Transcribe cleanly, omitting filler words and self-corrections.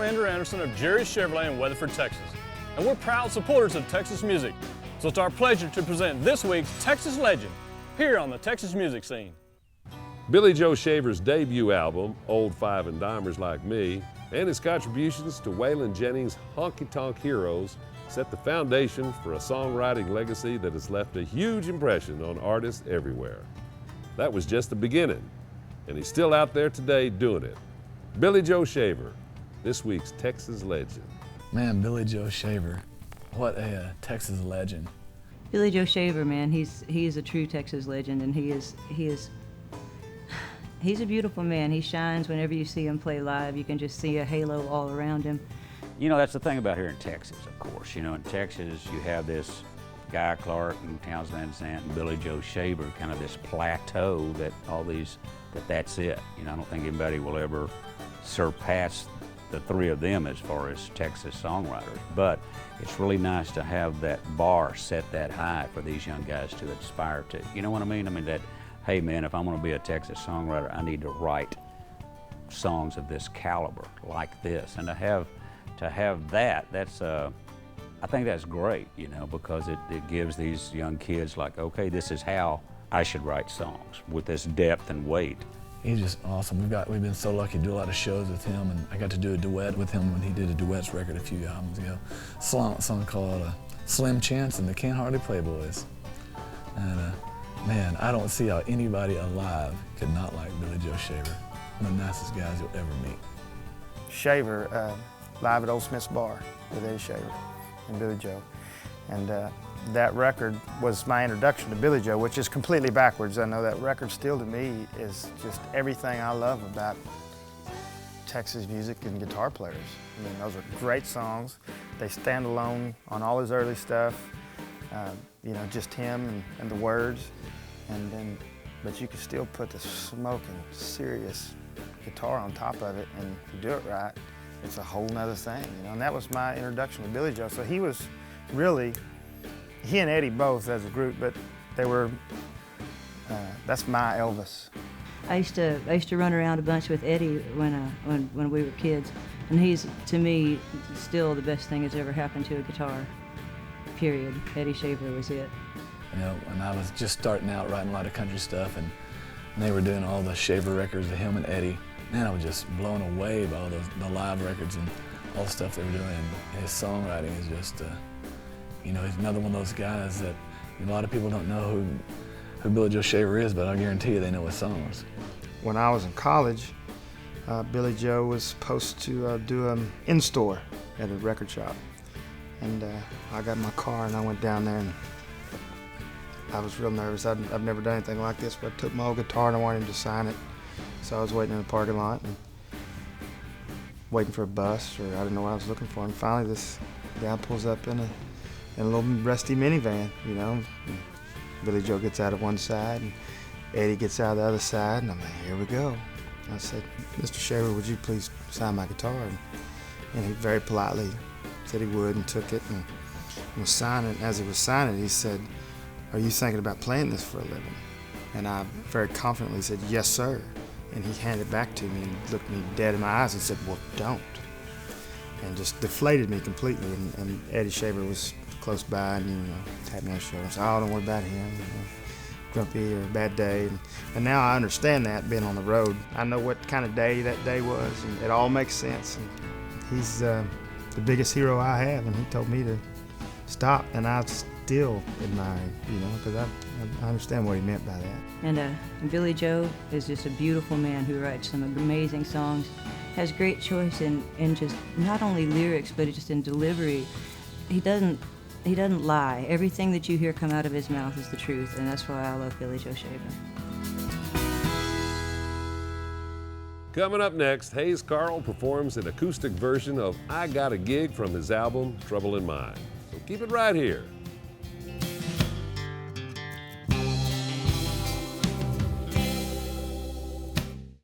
I'm Andrew Anderson of Jerry's Chevrolet in Weatherford, Texas, and we're proud supporters of Texas music. So it's our pleasure to present this week's Texas Legend here on the Texas Music Scene. Billy Joe Shaver's debut album, Old Five and Dimers Like Me, and his contributions to Waylon Jennings' Honky Tonk Heroes set the foundation for a songwriting legacy that has left a huge impression on artists everywhere. That was just the beginning, and he's still out there today doing it. Billy Joe Shaver, this week's Texas Legend. Man, Billy Joe Shaver, what a Texas legend. Billy Joe Shaver, man, he's a true Texas legend, and he's a beautiful man. He shines whenever you see him play live. You can just see a halo all around him. You know, that's the thing about here in Texas, of course. You know, in Texas, you have this Guy Clark and Townes Van Zandt and Billy Joe Shaver, kind of this plateau that's it. You know, I don't think anybody will ever surpass the three of them as far as Texas songwriters. But it's really nice to have that bar set that high for these young guys to aspire to. You know what I mean? I mean that, hey man, if I'm gonna be a Texas songwriter, I need to write songs of this caliber, like this. And to have that, I think that's great, you know, because it gives these young kids like, okay, this is how I should write songs with this depth and weight. He's just awesome. We've been so lucky to do a lot of shows with him, and I got to do a duet with him when he did a duets record a few albums ago. A song called Slim Chance and the Can't Hardly Playboys. And man, I don't see how anybody alive could not like Billy Joe Shaver. One of the nicest guys you'll ever meet. Shaver, live at Old Smith's Bar with Eddie Shaver and Billy Joe. And that record was my introduction to Billy Joe, which is completely backwards. I know that record still to me is just everything I love about Texas music and guitar players. I mean, those are great songs. They stand alone on all his early stuff. You know, just him and the words. But you can still put the smoking, serious guitar on top of it, and if you do it right, it's a whole nother thing, you know. And that was my introduction to Billy Joe. So he was really, he and Eddie both as a group, but they were, that's my Elvis. I used to run around a bunch with Eddie when we were kids, and he's, to me, still the best thing that's ever happened to a guitar, period. Eddie Shaver was it. You know, when I was just starting out writing a lot of country stuff, and they were doing all the Shaver records of him and Eddie, man, I was just blown away by all the live records and all the stuff they were doing. And his songwriting is just, you know, he's another one of those guys that a lot of people don't know who Billy Joe Shaver is, but I guarantee you they know his songs. When I was in college, Billy Joe was supposed to do an in-store at a record shop. And I got in my car and I went down there, and I was real nervous. I've never done anything like this, but I took my old guitar and I wanted him to sign it. So I was waiting in the parking lot and waiting for a bus, or I didn't know what I was looking for. And finally this guy pulls up in a little rusty minivan, you know. And Billy Joe gets out of one side and Eddie gets out of the other side, and I'm like, here we go. And I said, Mr. Shaver, would you please sign my guitar? And he very politely said he would, and took it and was signing. As he was signing it, he said, are you thinking about playing this for a living? And I very confidently said, yes, sir. And he handed it back to me and looked me dead in my eyes and said, well, don't. And just deflated me completely. And Eddie Shaver was close by and, you know, tapped me on the shoulder and said, oh, don't worry about him, you know, grumpy or a bad day. And now I understand that, being on the road. I know what kind of day that day was, and it all makes sense. And he's the biggest hero I have, and he told me to stop, and I still admire him, you know, because I understand what he meant by that. And Billy Joe is just a beautiful man who writes some amazing songs, has great choice in just not only lyrics, but just in delivery. He doesn't lie. Everything that you hear come out of his mouth is the truth, and that's why I love Billy Joe Shaver. Coming up next, Hayes Carll performs an acoustic version of I Got a Gig from his album Trouble in Mind. So keep it right here